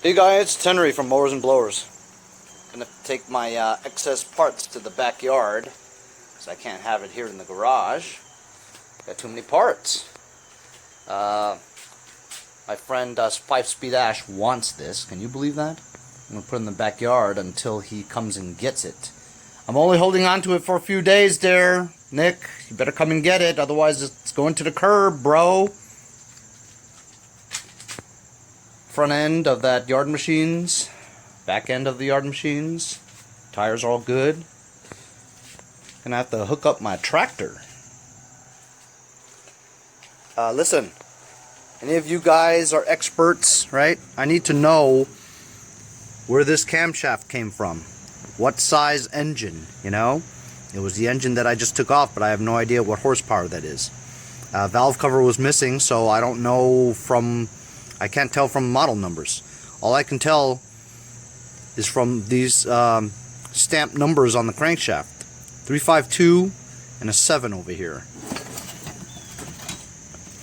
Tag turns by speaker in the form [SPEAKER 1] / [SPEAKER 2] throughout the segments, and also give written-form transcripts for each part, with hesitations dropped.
[SPEAKER 1] Hey guys, it's Henry from Mowers and Blowers. Gonna take my excess parts to the backyard because I can't have it here in the garage. Got too many parts. My friend 5-Speed Ash wants this. Can you believe that? I'm gonna put it in the backyard until he comes and gets it. I'm only holding on to it for a few days there, Nick. You better come and get it, otherwise it's going to the curb, bro. Front end of that yard machines, back end of the yard machines, tires are all good. Gonna have to hook up my tractor. Listen, any of you guys are experts, right? I need to know where this camshaft came from. What size engine, you know? It was the engine that I just took off, but I have no idea what horsepower that is. Valve cover was missing, so I don't know I can't tell from model numbers. All I can tell is from these stamped numbers on the crankshaft. 352 and a 7 over here.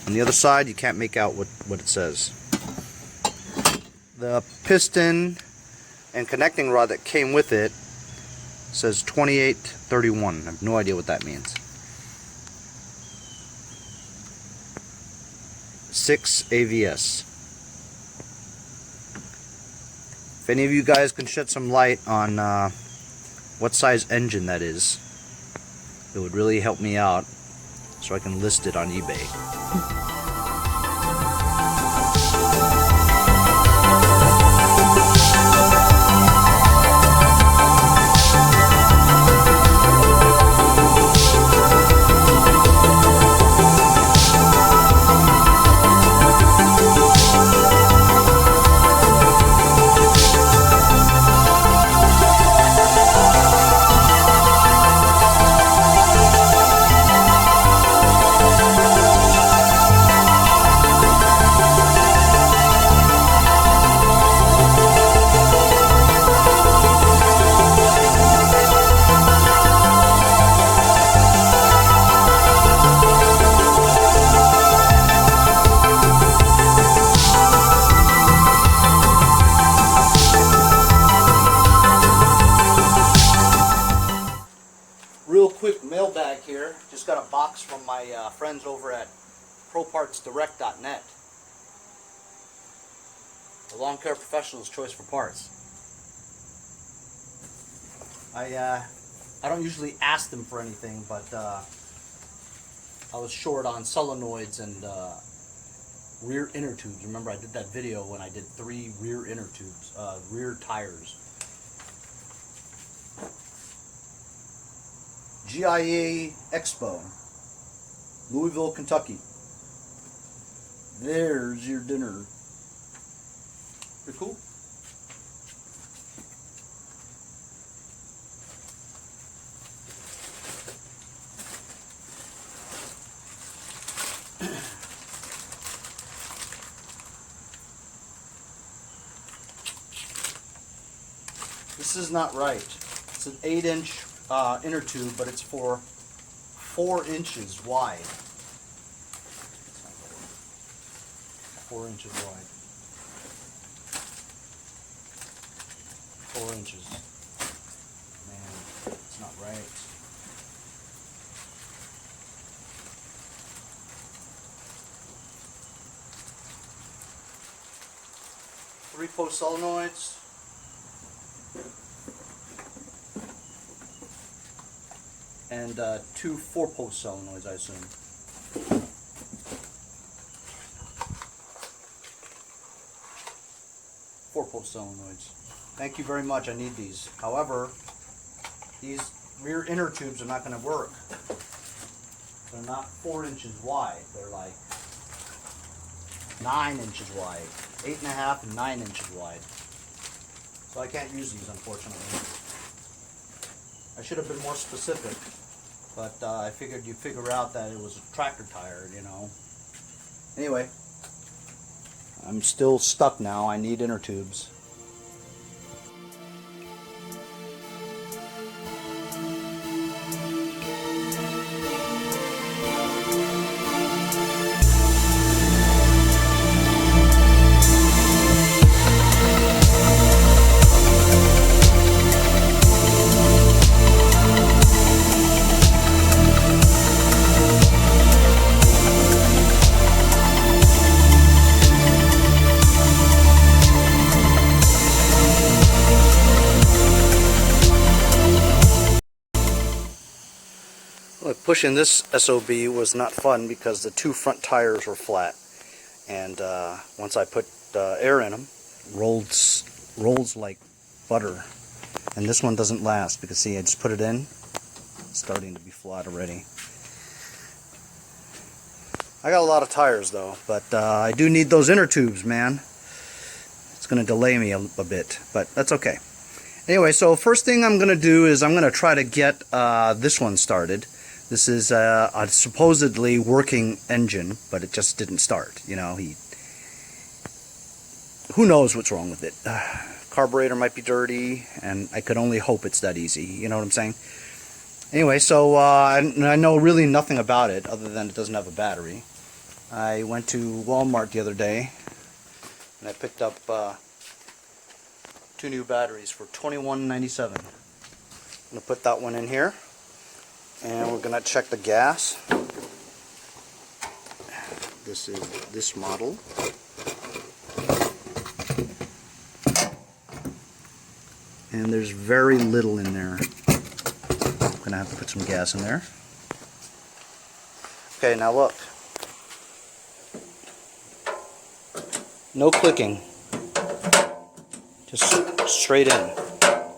[SPEAKER 1] On the other side, you can't make out what it says. The piston and connecting rod that came with it says 2831. I have no idea what that means. 6 AVS. If any of you guys can shed some light on what size engine that is, it would really help me out so I can list it on eBay. Real quick mailbag here. Just got a box from my friends over at ProPartsDirect.net. The lawn care professional's choice for parts. I don't usually ask them for anything, but I was short on solenoids and rear inner tubes. Remember, I did that video when I did 3 rear inner tubes, rear tires. GIA Expo, Louisville, Kentucky. There's your dinner. Pretty cool. This is not right. It's an 8-inch inner tube, but it's for 4 inches wide. 4 inches wide. 4 inches. Man, it's not right. Three post solenoids. And 2 4-post solenoids, I assume. 4-post solenoids. Thank you very much, I need these. However, these rear inner tubes are not going to work. They're not 4 inches wide. They're like 9 inches wide. 8.5 and 9 inches wide. So I can't use these, unfortunately. I should have been more specific. But I figured you'd figure out that it was a tractor tire, you know. Anyway, I'm still stuck now. I need inner tubes. pushing this SOB was not fun because the two front tires were flat, and once I put air in them, rolls like butter. And this one doesn't last because see, I just put it in, it's starting to be flat already. I got a lot of tires though, but I do need those inner tubes, man. It's going to delay me a bit, but that's okay. Anyway, so first thing I'm going to do is I'm going to try to get this one started. This is a supposedly working engine, but it just didn't start. You know, who knows what's wrong with it. Carburetor might be dirty, and I could only hope it's that easy. You know what I'm saying? Anyway, so I know really nothing about it other than it doesn't have a battery. I went to Walmart the other day, and I picked up 2 new batteries for $21.97. I'm going to put that one in here, and we're going to check the gas. This is this model. And there's very little in there. I'm going to have to put some gas in there. Okay, now look. No clicking. Just straight in.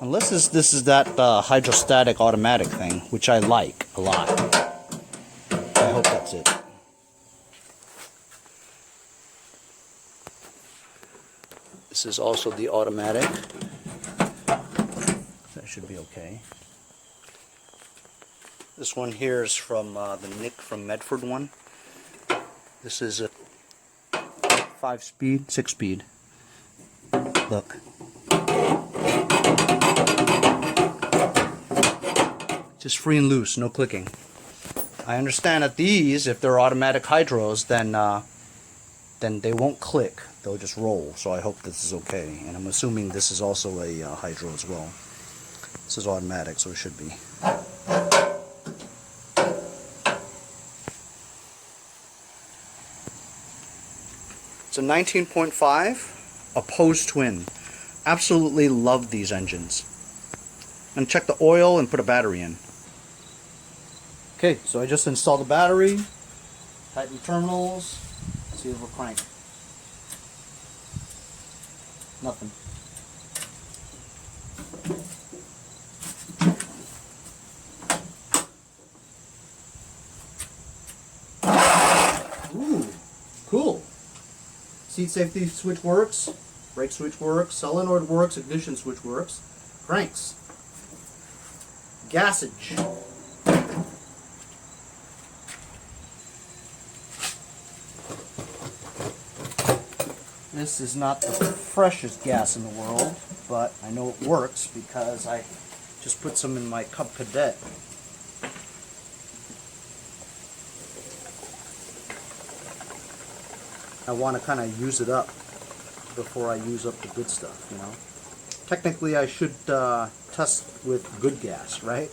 [SPEAKER 1] Unless this is that hydrostatic automatic thing, which I like a lot. I hope that's it. This is also the automatic. That should be okay. This one here is from the Nick from Medford one. This is a 5-speed, 6-speed. Look. Just free and loose, no clicking. I understand that these, if they're automatic hydros, then they won't click. They'll just roll. So I hope this is okay. And I'm assuming this is also a hydro as well. This is automatic, so it should be. It's a 19.5, a Pose twin. Absolutely love these engines. And check the oil and put a battery in. Okay, so I just installed the battery, tighten terminals, see if we'll crank. Nothing. Ooh, cool. Seat safety switch works, brake switch works, solenoid works, ignition switch works, cranks. Gassage. This is not the freshest gas in the world, but I know it works because I just put some in my Cub Cadet. I want to kind of use it up before I use up the good stuff, you know. Technically I should test with good gas, right?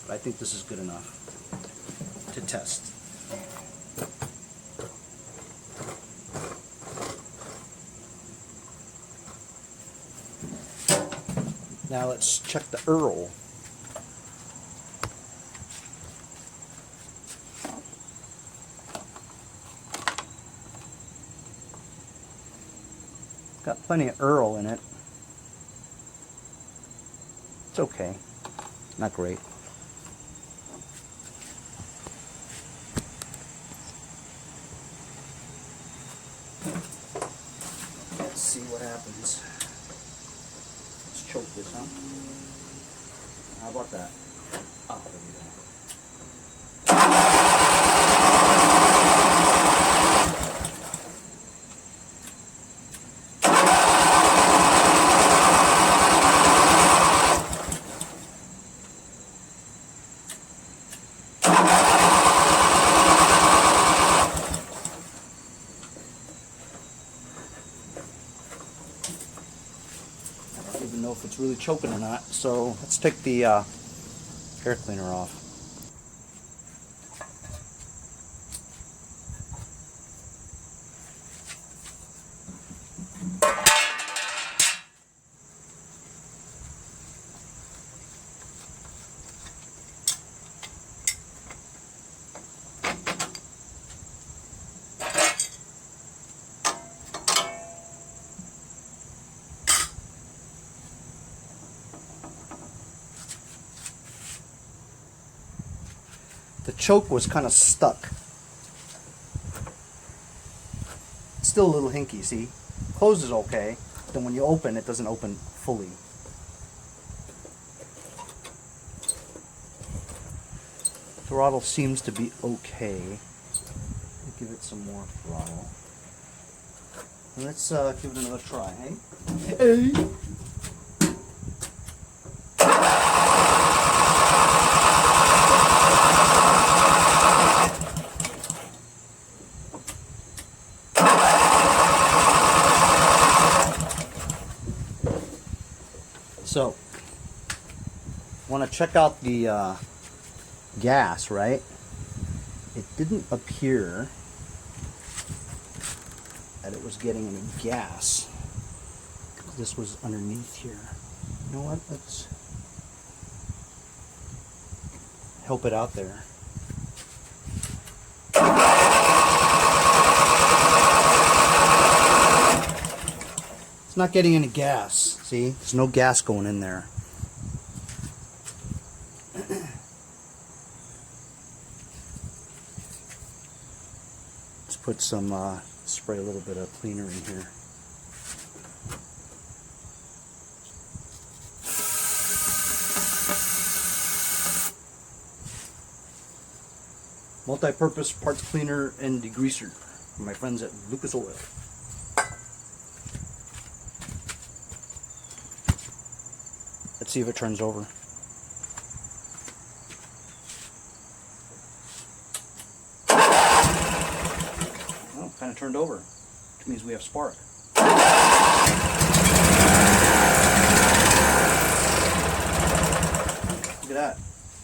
[SPEAKER 1] But I think this is good enough to test. Now let's check the Earl. Got plenty of Earl in it. It's okay. Not great. Let's see what happens. Let's choke this, huh? How about that? Oh, there we go. I don't even know if it's really choking or not, so let's take the air cleaner off. the choke was kind of stuck. It's still a little hinky, see? Closes okay, then when you open, it doesn't open fully. Throttle seems to be okay. Give it some more throttle. Let's give it another try, hey? Hey! So, want to check out the gas, right? It didn't appear that it was getting any gas. This was underneath here. You know what? Let's help it out there. It's not getting any gas. See? There's no gas going in there. Let's put some spray a little bit of cleaner in here. Multi-purpose parts cleaner and degreaser from my friends at Lucas Oil. Let's see if it turns over. Well, kind of turned over, which means we have spark. Look at that.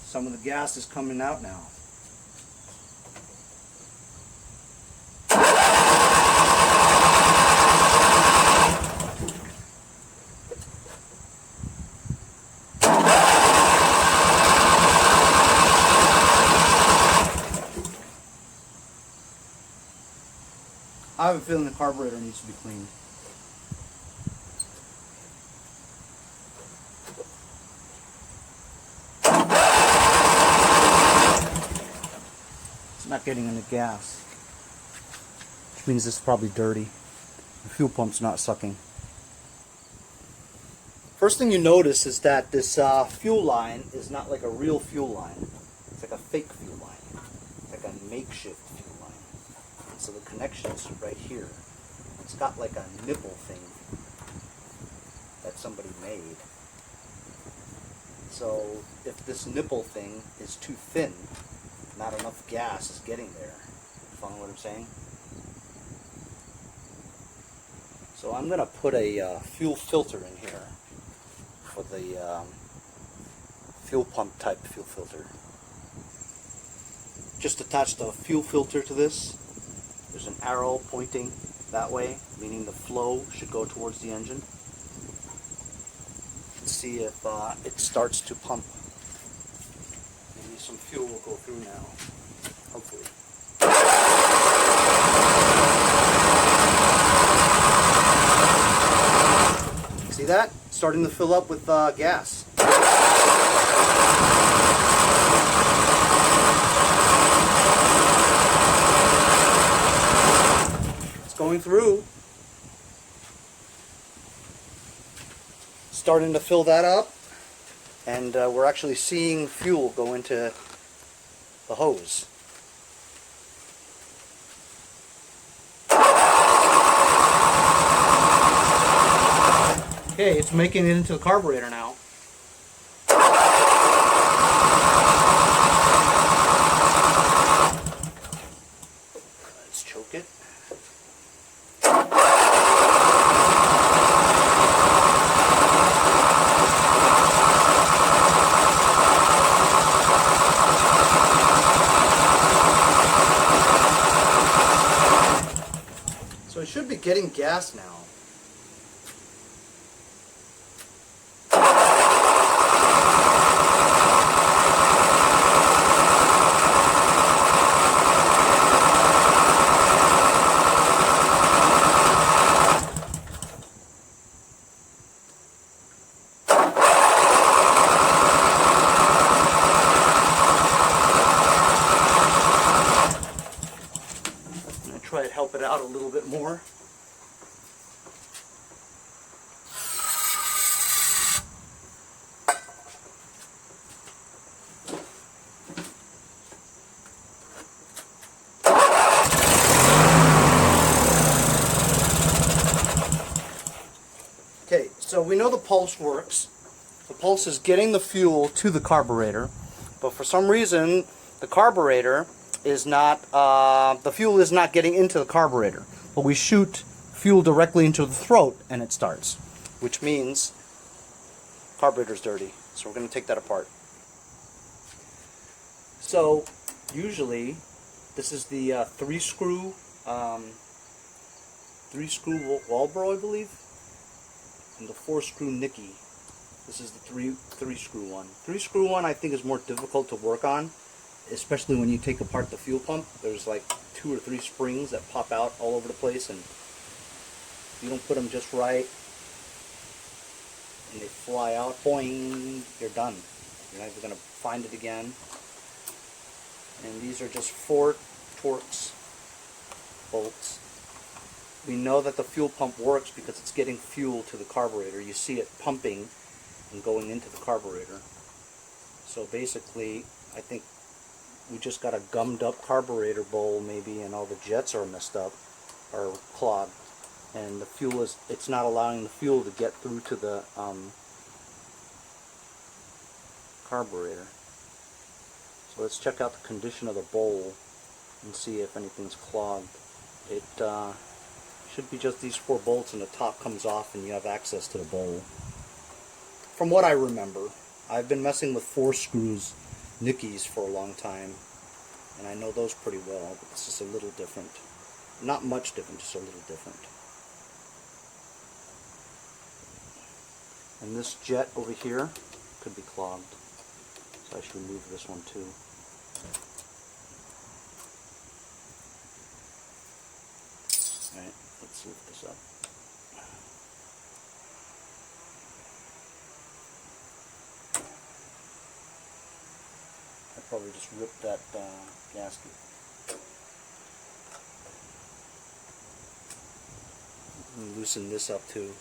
[SPEAKER 1] Some of the gas is coming out now. I have a feeling the carburetor needs to be cleaned. It's not getting any gas, which means this is probably dirty. The fuel pump's not sucking. First thing you notice is that this fuel line is not like a real fuel line. It's like a fake fuel line. It's like a makeshift fuel line. And so the connection's right here. It's got like a nipple thing that somebody made. So if this nipple thing is too thin, not enough gas is getting there. You follow what I'm saying? So I'm going to put a fuel filter in here for the fuel pump type fuel filter. Just attach the fuel filter to this. There's an arrow pointing that way, meaning the flow should go towards the engine. Let's see if it starts to pump. Maybe some fuel will go through now, hopefully. See that? It's starting to fill up with gas. It's going through. Starting to fill that up, and we're actually seeing fuel go into the hose. Okay, it's making it into the carburetor now. Let's choke it. So it should be getting gas now. try to help it out a little bit more. Okay, so we know the pulse works. The pulse is getting the fuel to the carburetor, but for some reason the carburetor is not, the fuel is not getting into the carburetor. But we shoot fuel directly into the throat and it starts, which means carburetor's dirty. So we're going to take that apart. So usually this is the three screw Walbro, I believe, and the 4-screw Nicky. This is the three screw one. 3-screw one I think is more difficult to work on, especially when you take apart the fuel pump. There's like 2 or 3 springs that pop out all over the place, and if you don't put them just right and they fly out, boing, you're done. You're not even going to find it again. And these are just 4 Torx bolts. We know that the fuel pump works because it's getting fuel to the carburetor. You see it pumping and going into the carburetor. So basically, I think we just got a gummed up carburetor bowl maybe, and all the jets are messed up or clogged, and the fuel is, it's not allowing the fuel to get through to the carburetor. So let's check out the condition of the bowl and see if anything's clogged. It should be just these 4 bolts, and the top comes off and you have access to the bowl. From what I remember, I've been messing with 4 screws Nickies for a long time, and I know those pretty well, but this is a little different. Not much different, just a little different. And this jet over here could be clogged, so I should remove this one too. Alright, let's lift this up. I probably just ripped that gasket. And loosen this up too.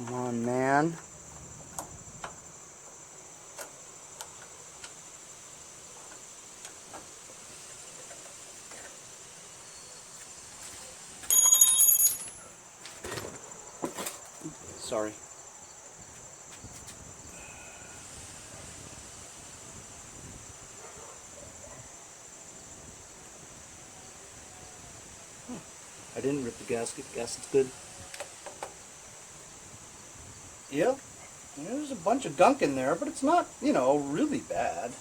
[SPEAKER 1] Come on, man. Sorry. I didn't rip the gasket. The gasket's good. Yep, there's a bunch of gunk in there, but it's not, you know, really bad.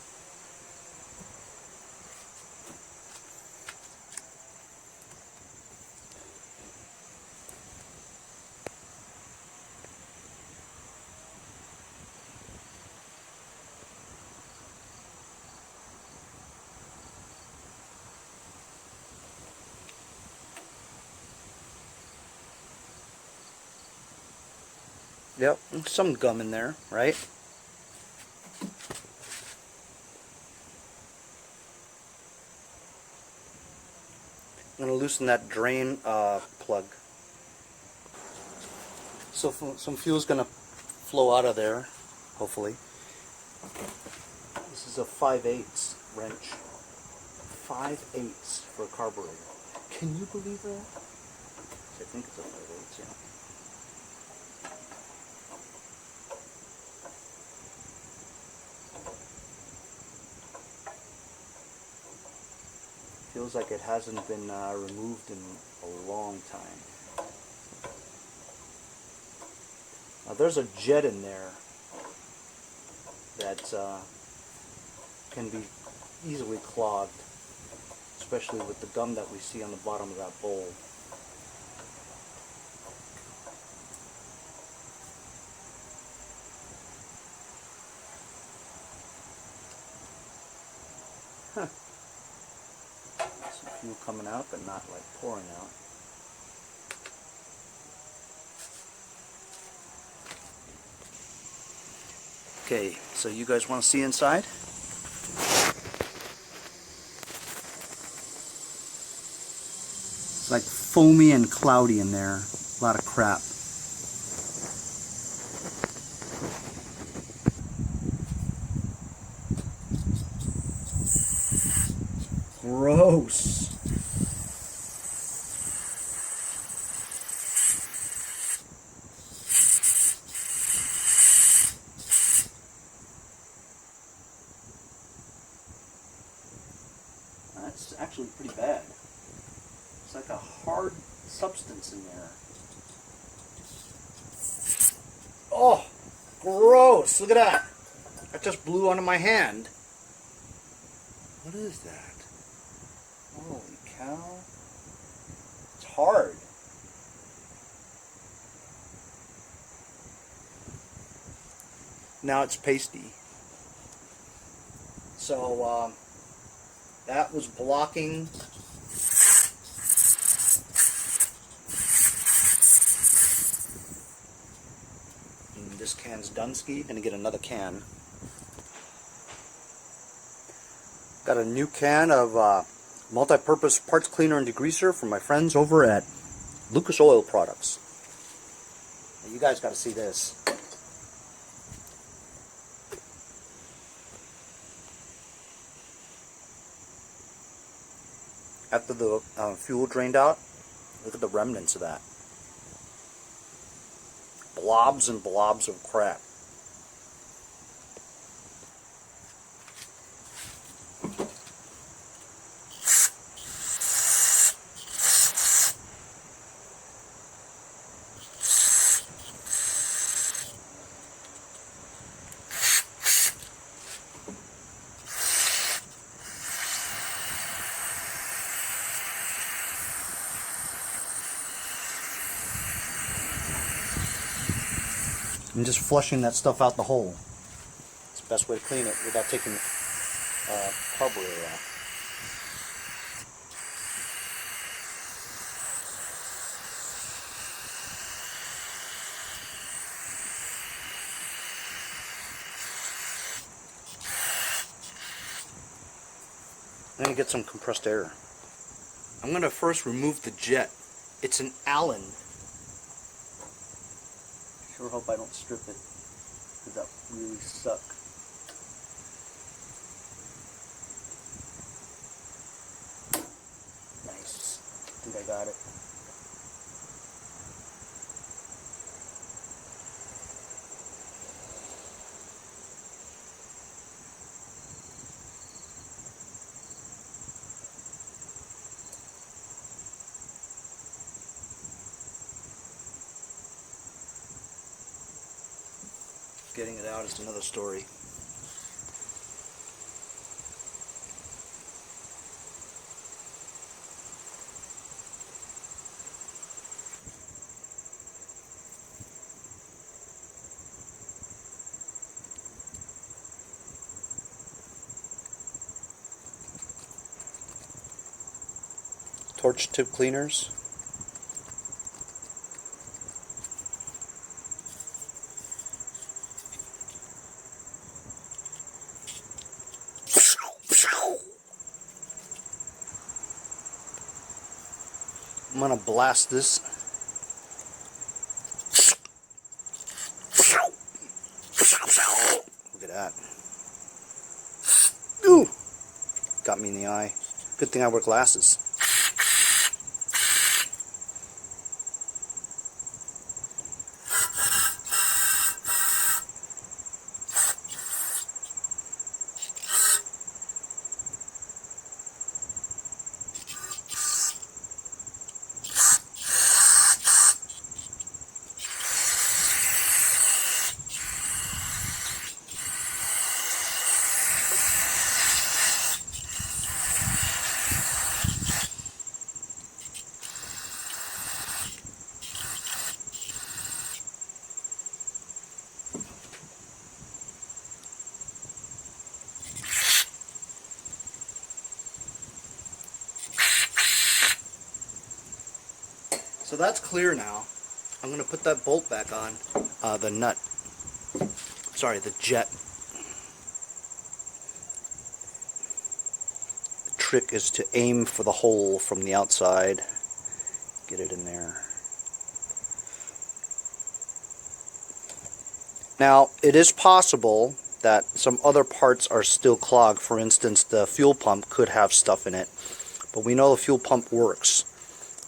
[SPEAKER 1] Yep, some gum in there, right? I'm going to loosen that drain plug. So some fuel's going to flow out of there, hopefully. This is a 5/8 wrench. 5/8 for a carburetor. Can you believe that? I think it's a 5/8, yeah. Feels like it hasn't been removed in a long time. Now there's a jet in there that can be easily clogged, especially with the gum that we see on the bottom of that bowl. Huh. Some fuel coming out, but not like pouring out. Okay, so you guys want to see inside? It's like foamy and cloudy in there. A lot of crap. Gross. That's actually pretty bad. It's like a hard substance in there. Oh, gross. Look at that. That just blew onto my hand. What is that? Holy cow. It's hard. Now it's pasty. So, that was blocking and this can's Dunsky. Gonna get another can. Got a new can of multi-purpose parts cleaner and degreaser from my friends over at Lucas Oil Products. Now, you guys got to see this. After the fuel drained out, look at the remnants of that. Blobs and blobs of crap. And just flushing that stuff out the hole. It's the best way to clean it without taking carburetor off. Then you get some compressed air. I'm going to first remove the jet. It's an Allen. Sure hope I don't strip it, because that really suck. Nice. I think I got it. Getting it out is another story. Torch tip cleaners. I'm gonna blast this. Look at that. Ooh! Got me in the eye. Good thing I wear glasses. So that's clear now. I'm going to put that bolt back on. The nut. Sorry, the jet. The trick is to aim for the hole from the outside. Get it in there. Now, it is possible that some other parts are still clogged. For instance, the fuel pump could have stuff in it. But we know the fuel pump works.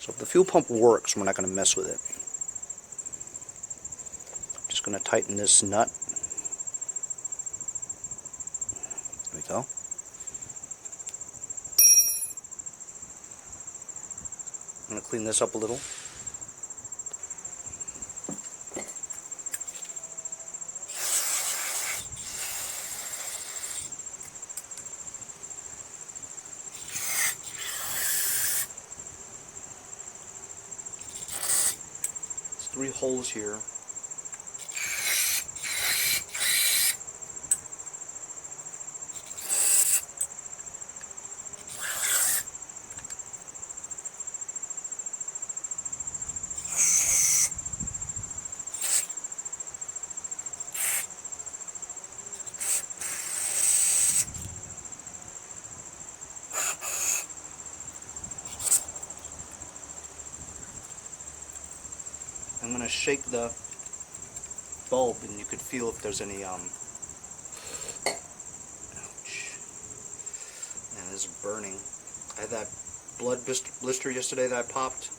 [SPEAKER 1] So if the fuel pump works, we're not going to mess with it. I'm just going to tighten this nut. There we go. I'm going to clean this up a little. Three holes here. I'm going to shake the bulb and you could feel if there's any, ouch. Man, this is burning. I had that blood blister yesterday that I popped.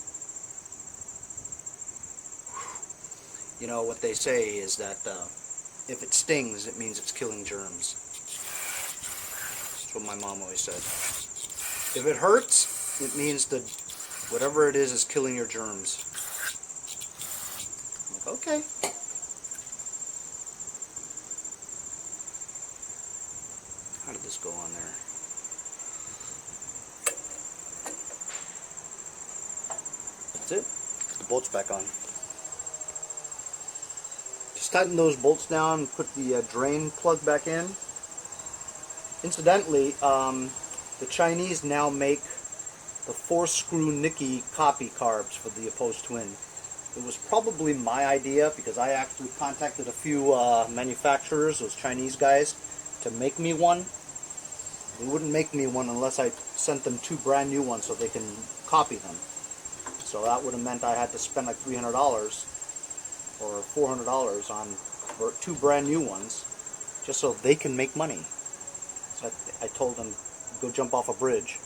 [SPEAKER 1] You know, what they say is that if it stings, it means it's killing germs. That's what my mom always said. If it hurts, it means that whatever it is killing your germs. Okay. How did this go on there? That's it. Put the bolts back on. Just tighten those bolts down and put the drain plug back in. Incidentally, the Chinese now make the 4-screw Nikkei copy carbs for the opposed twin. It was probably my idea because I actually contacted a few manufacturers, those Chinese guys, to make me one. They wouldn't make me one unless I sent them 2 brand new ones so they can copy them. So that would have meant I had to spend like $300 or $400 on 2 brand new ones just so they can make money. So I told them, go jump off a bridge.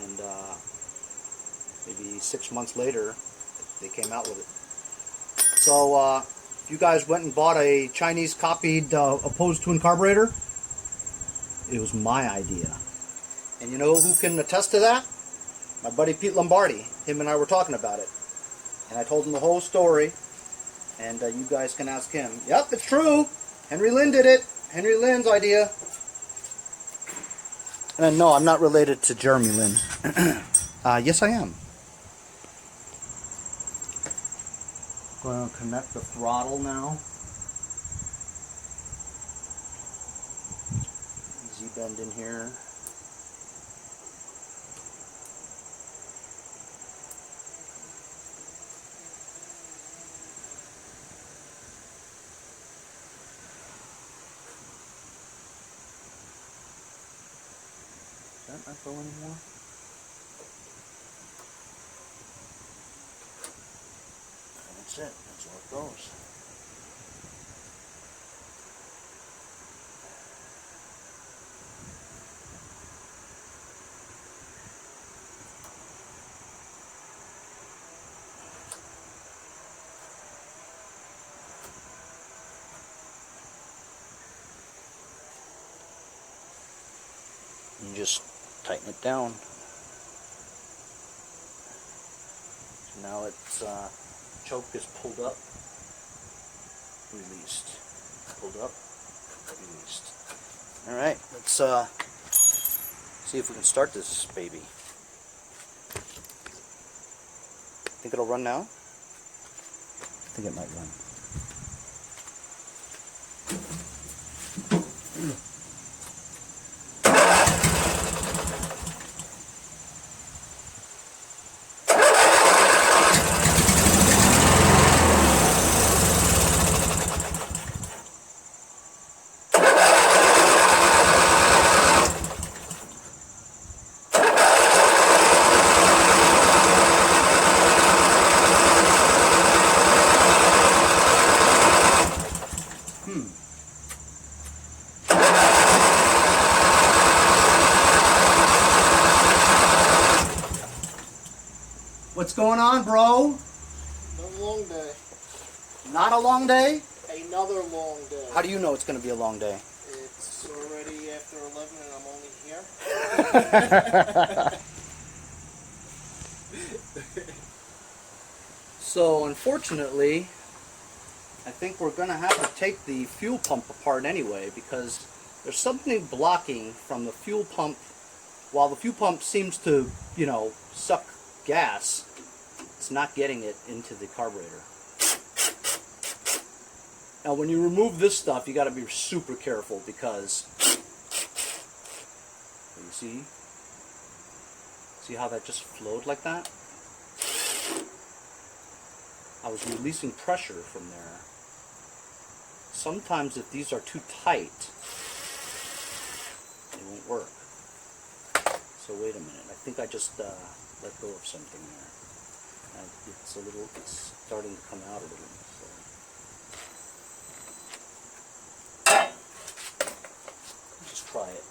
[SPEAKER 1] And maybe 6 months later, they came out with it. So if you guys went and bought a Chinese copied opposed twin carburetor, it was my idea. And you know who can attest to that? My buddy Pete Lombardi. Him and I were talking about it. And I told him the whole story. And you guys can ask him. Yep, it's true. Henry Lynn did it. Henry Lynn's idea. And no, I'm not related to Jeremy Lynn. Yes, I am. Going to connect the throttle now. Z-bend in here. Is that not go anymore? That's it. That's all it goes. You just tighten it down. So now it's choke is pulled up, released, pulled up, released. All right, let's see if we can start this baby. Think it'll run now? I think it might run. What's going on, bro?
[SPEAKER 2] Another long day.
[SPEAKER 1] Not a long day?
[SPEAKER 2] Another long day.
[SPEAKER 1] How do you know it's going to be a long day?
[SPEAKER 2] It's already after 11 and I'm only here.
[SPEAKER 1] So, unfortunately, I think we're going to have to take the fuel pump apart anyway, because there's something blocking from the fuel pump. While the fuel pump seems to, you know, suck gas, it's not getting it into the carburetor. Now, when you remove this stuff, you got to be super careful, because you see how that just flowed like that? I was releasing pressure from there. Sometimes if these are too tight, it won't work. So wait a minute, I think I just let go of something there. And it's starting to come out a little. So just try it.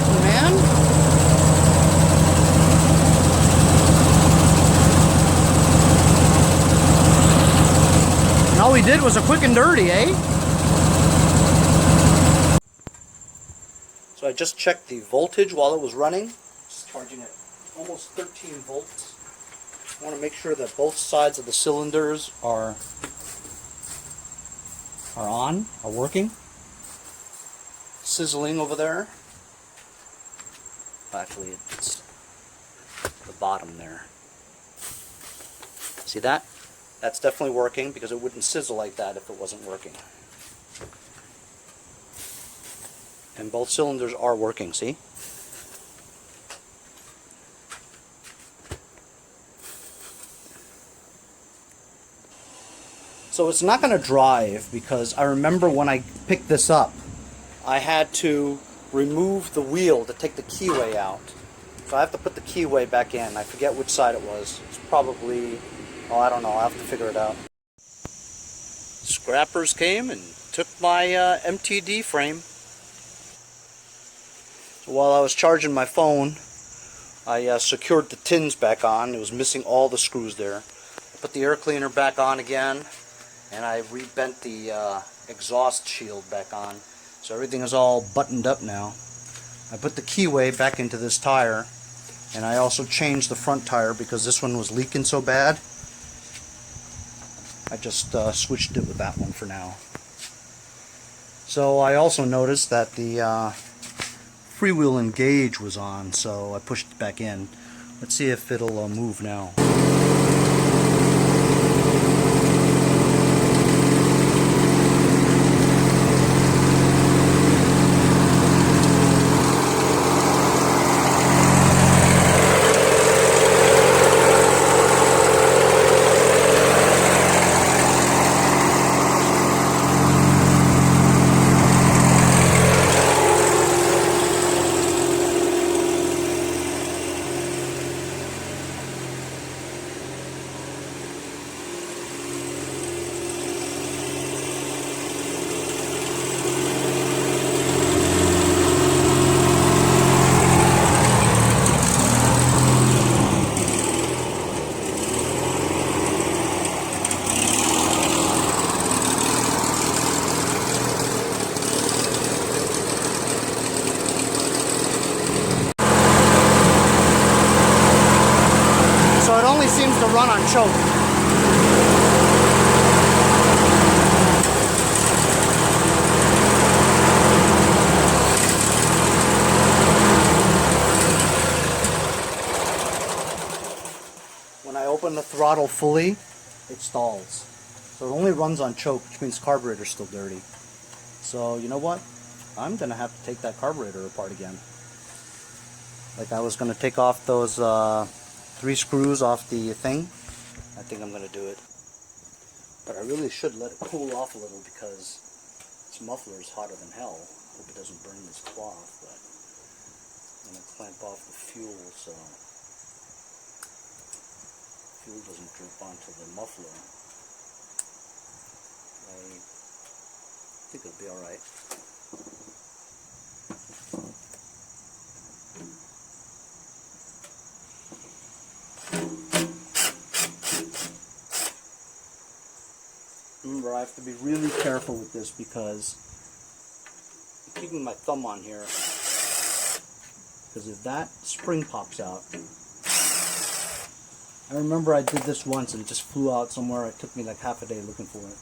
[SPEAKER 1] kidding, man. And all we did was a quick and dirty, eh? So I just checked the voltage while it was running. It's charging at almost 13 volts. I want to make sure that both sides of the cylinders are working. Sizzling over there. Actually, it's the bottom there. See that? That's definitely working because it wouldn't sizzle like that if it wasn't working. And both cylinders are working, see? So it's not going to drive because I remember when I picked this up, I had to remove the wheel to take the keyway out. So I have to put the keyway back in. I forget which side it was. It's probably, oh, I don't know. I'll have to figure it out. Scrappers came and took my MTD frame. So while I was charging my phone, I secured the tins back on. It was missing all the screws there. I put the air cleaner back on again, and I rebent the exhaust shield back on. So everything is all buttoned up now. I put the keyway back into this tire, and I also changed the front tire because this one was leaking so bad. I just switched it with that one for now. So I also noticed that the freewheel engage was on, so I pushed it back in. Let's see if it'll move now. Seems to run on choke. When I open the throttle fully, it stalls. So it only runs on choke, which means the carburetor's still dirty. So you know what? I'm gonna have to take that carburetor apart again. Like I was gonna take off those 3 screws off the thing. I think I'm going to do it. But I really should let it cool off a little because this muffler is hotter than hell. Hope it doesn't burn this cloth, but I'm going to clamp off the fuel so fuel doesn't drip onto the muffler. I think it'll be alright. Remember, I have to be really careful with this because I'm keeping my thumb on here. Because if that spring pops out, I remember I did this once and it just flew out somewhere. It took me like half a day looking for it.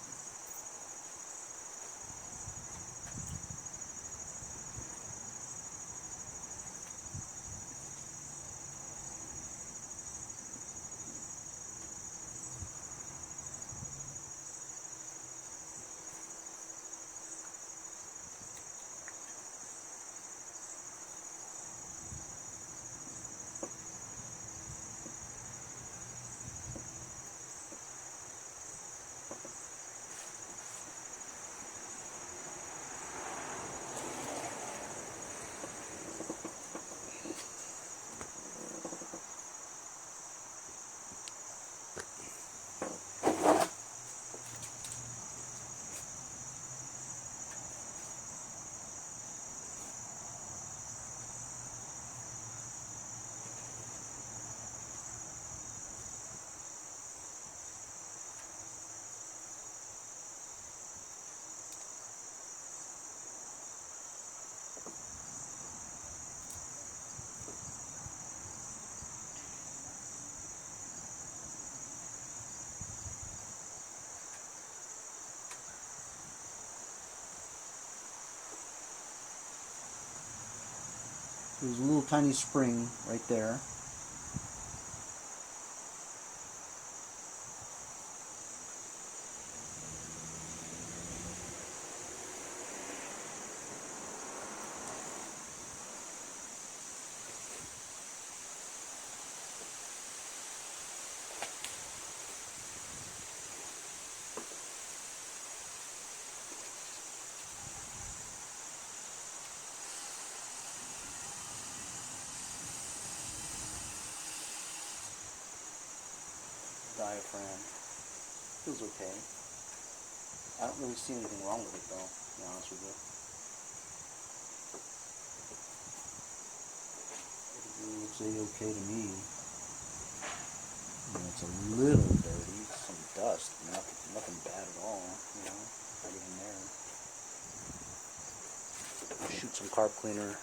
[SPEAKER 1] There's a little tiny spring right there. Diaphragm. Feels okay. I don't really see anything wrong with it though, to be honest with you. It looks okay to me. You know, it's a little dirty, some dust, nothing bad at all, you know, not even there. Shoot some carb cleaner.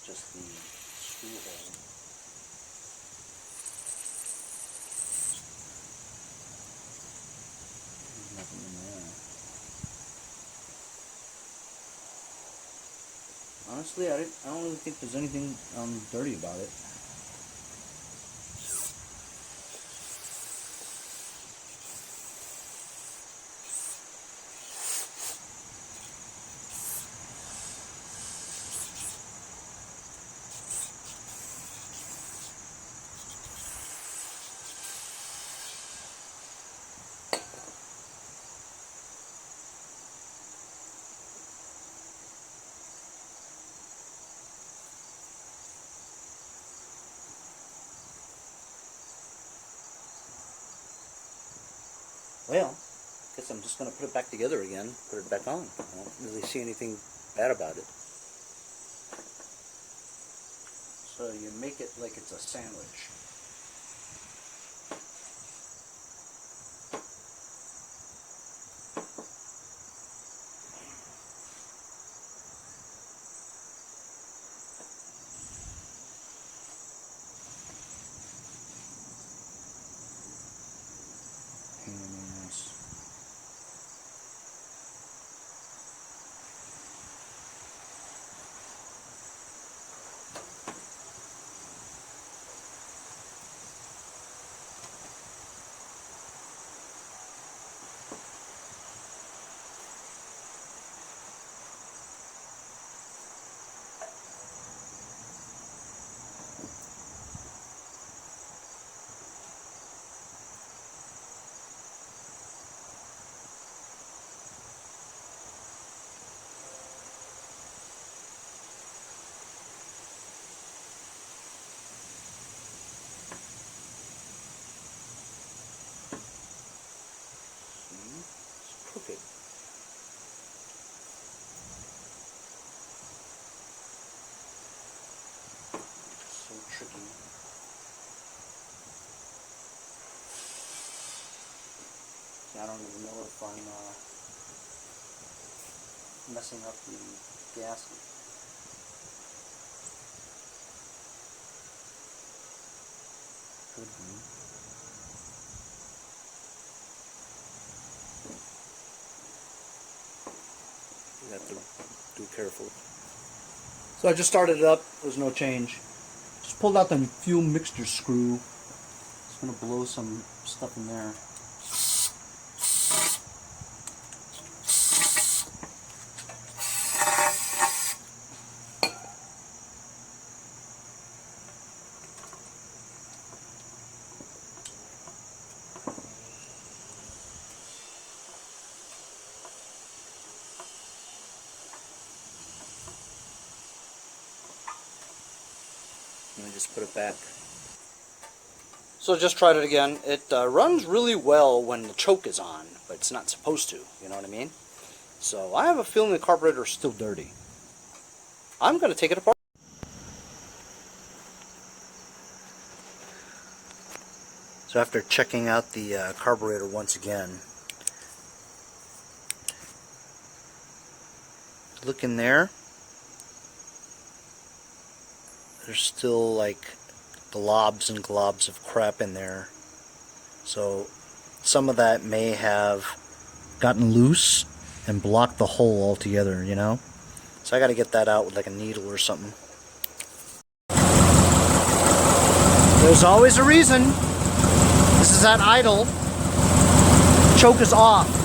[SPEAKER 1] Just the screw hole. There's nothing in there. Honestly, I don't really think there's anything dirty about it. Well, I guess I'm just going to put it back together again, put it back on. I don't really see anything bad about it. So you make it like it's a sandwich. Crooked. So tricky. See, I don't even know if I'm messing up the gasket. Could be. You have to do carefully. So I just started it up. There's no change. Just pulled out the fuel mixture screw. Just gonna blow some stuff in there. Let me just put it back. So just tried it again. It runs really well when the choke is on, but it's not supposed to, you know what I mean? So I have a feeling the carburetor is still dirty. I'm going to take it apart. So after checking out the carburetor once again, look in there. There's still like globs and globs of crap in there. So some of that may have gotten loose and blocked the hole altogether, you know? So I got to get that out with like a needle or something. There's always a reason. This is at idle. Choke is off.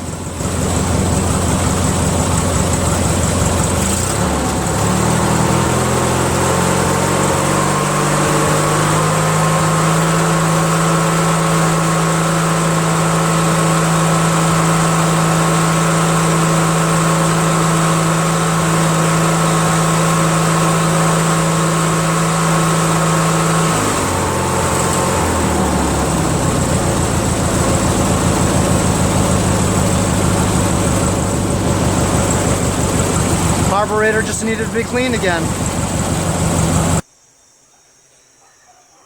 [SPEAKER 1] Carburetor just needed to be cleaned again.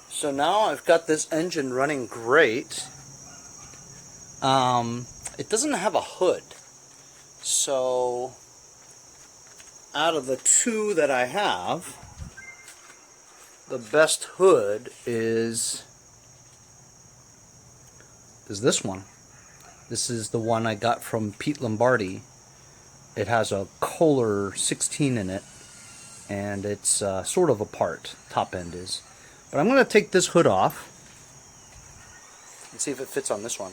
[SPEAKER 1] So now I've got this engine running great. It doesn't have a hood. So out of the two that I have, the best hood is this one. This is the one I got from Pete Lombardi. It has a Kohler 16 in it, and it's sort of apart, top end is. But I'm going to take this hood off and see if it fits on this one.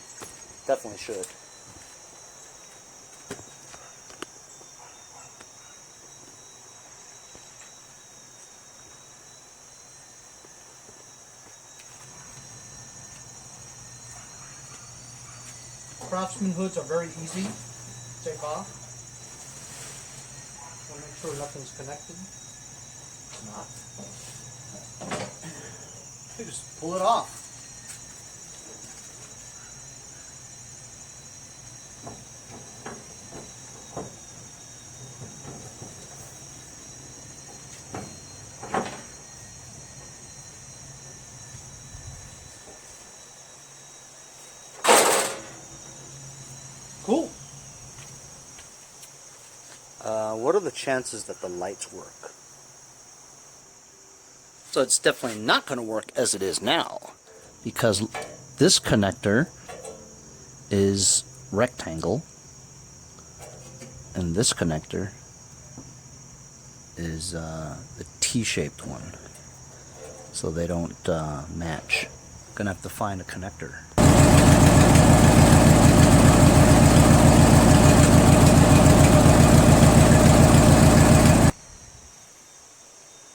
[SPEAKER 1] Definitely should. Craftsman hoods are very easy to take off. Want to make sure nothing's connected. It's not. You just pull it off. Cool. What are the chances that the lights work? So it's definitely not going to work as it is now, because this connector is rectangle and this connector is the T-shaped one, so they don't match. Gonna have to find a connector.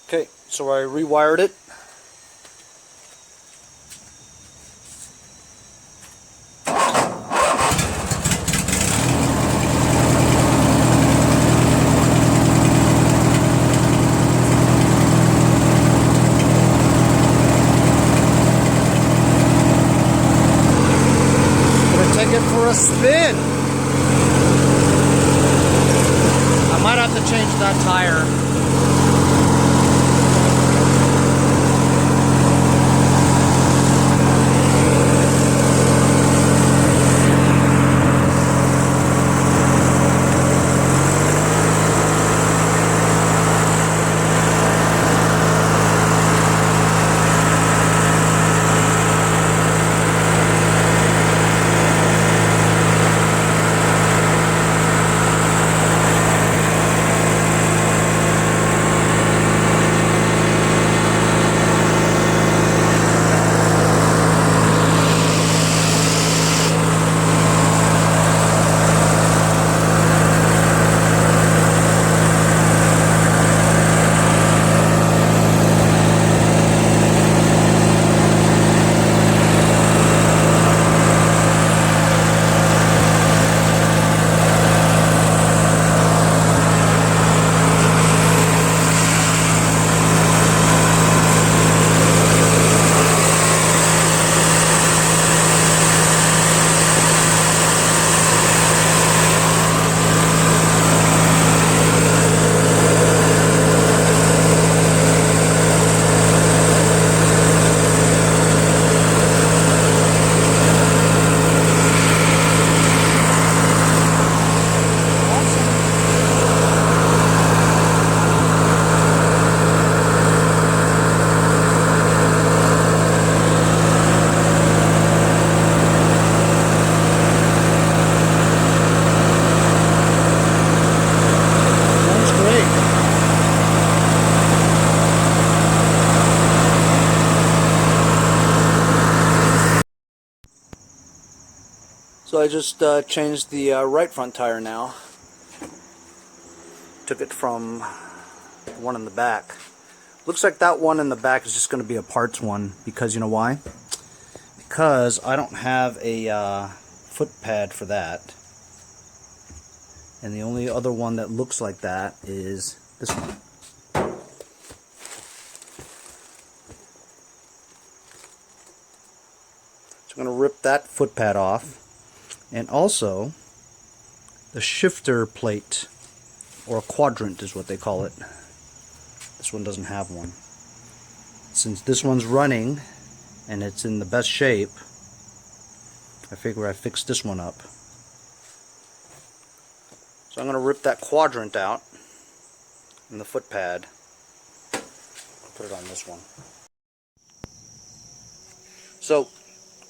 [SPEAKER 1] Okay, so I rewired it. Gonna take it for a spin. I might have to change that tire. So I just changed the right front tire now. Took it from the one in the back. Looks like that one in the back is just going to be a parts one, because you know why? Because I don't have a foot pad for that. And the only other one that looks like that is this one. So I'm going to rip that foot pad off. And also the shifter plate, or a quadrant is what they call it. This one doesn't have one. Since this one's running and it's in the best shape, I figure I fixed this one up. So I'm going to rip that quadrant out and the foot pad. Put it on this one. So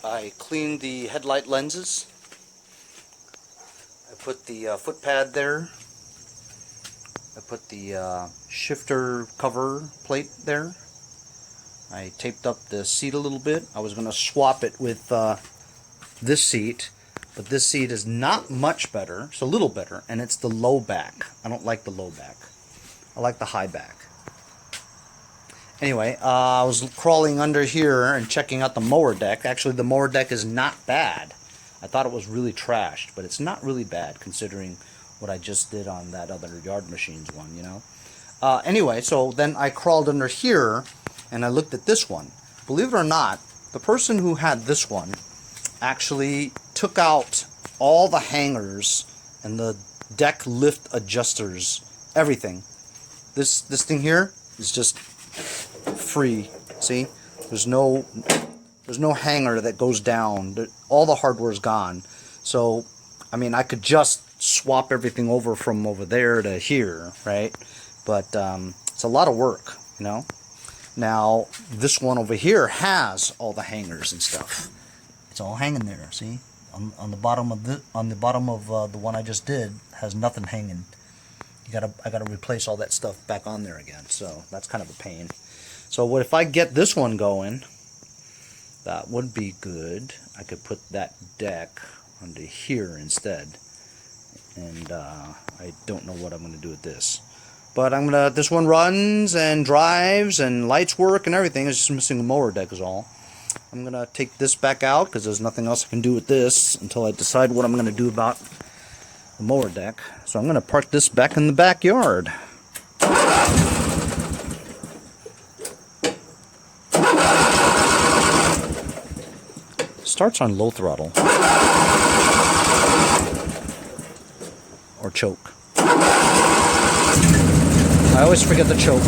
[SPEAKER 1] I cleaned the headlight lenses. I put the foot pad there. I put the shifter cover plate there. I taped up the seat a little bit. I was going to swap it with this seat, but this seat is not much better. It's a little better, and it's the low back. I don't like the low back. I like the high back. Anyway, I was crawling under here and checking out the mower deck. Actually, the mower deck is not bad. I thought it was really trashed, but it's not really bad considering what I just did on that other Yard Machines one, you know. Anyway, so then I crawled under here and I looked at this one. Believe it or not, the person who had this one actually took out all the hangers and the deck lift adjusters, everything. This thing here is just free. See, there's no hanger that goes down. All the hardware is gone. So I mean, I could just swap everything over from over there to here, right? But it's a lot of work, you know. Now this one over here has all the hangers and stuff. It's all hanging there. See, on the bottom of the the one I just did has nothing hanging. I gotta replace all that stuff back on there again. So that's kind of a pain. So what if I get this one going? That would be good. I could put that deck under here instead. And I don't know what I'm going to do with this. But this one runs and drives and lights work and everything. It's just missing the mower deck is all. I'm going to take this back out because there's nothing else I can do with this until I decide what I'm going to do about the mower deck. So I'm going to park this back in the backyard. Starts on low throttle. Or choke. I always forget the choke.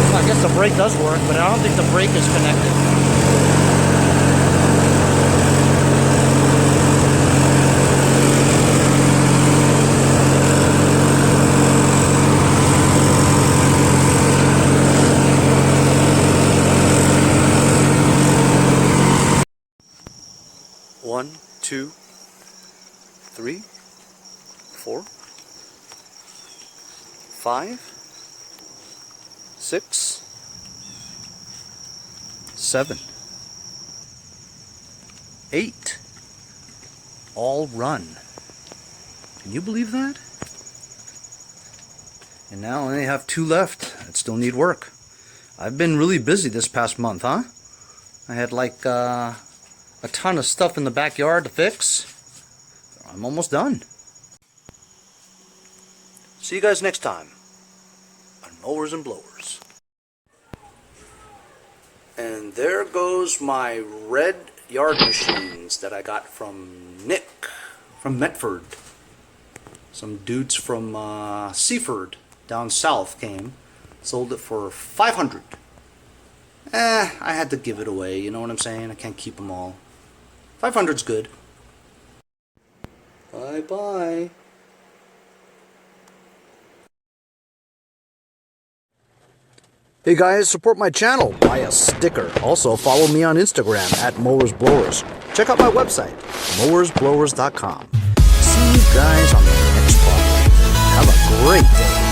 [SPEAKER 1] I guess the brake does work, but I don't think the brake is connected. One, two, three, 4, 5, 6, 7, 8 all run. Can you believe that? And now I only have 2 left that still need work. I've been really busy this past month, huh? I had like a ton of stuff in the backyard to fix. I'm almost done. See you guys next time on Mowers and Blowers. And there goes my red yard machines that I got from Nick from Metford. Some dudes from Seaford down south came, sold it for $500. I had to give it away, you know what I'm saying? I can't keep them all. 500's good. Bye-bye. Hey guys, support my channel. Buy a sticker. Also, follow me on Instagram at Mowers Blowers. Check out my website, mowersblowers.com. See you guys on the next project. Have a great day.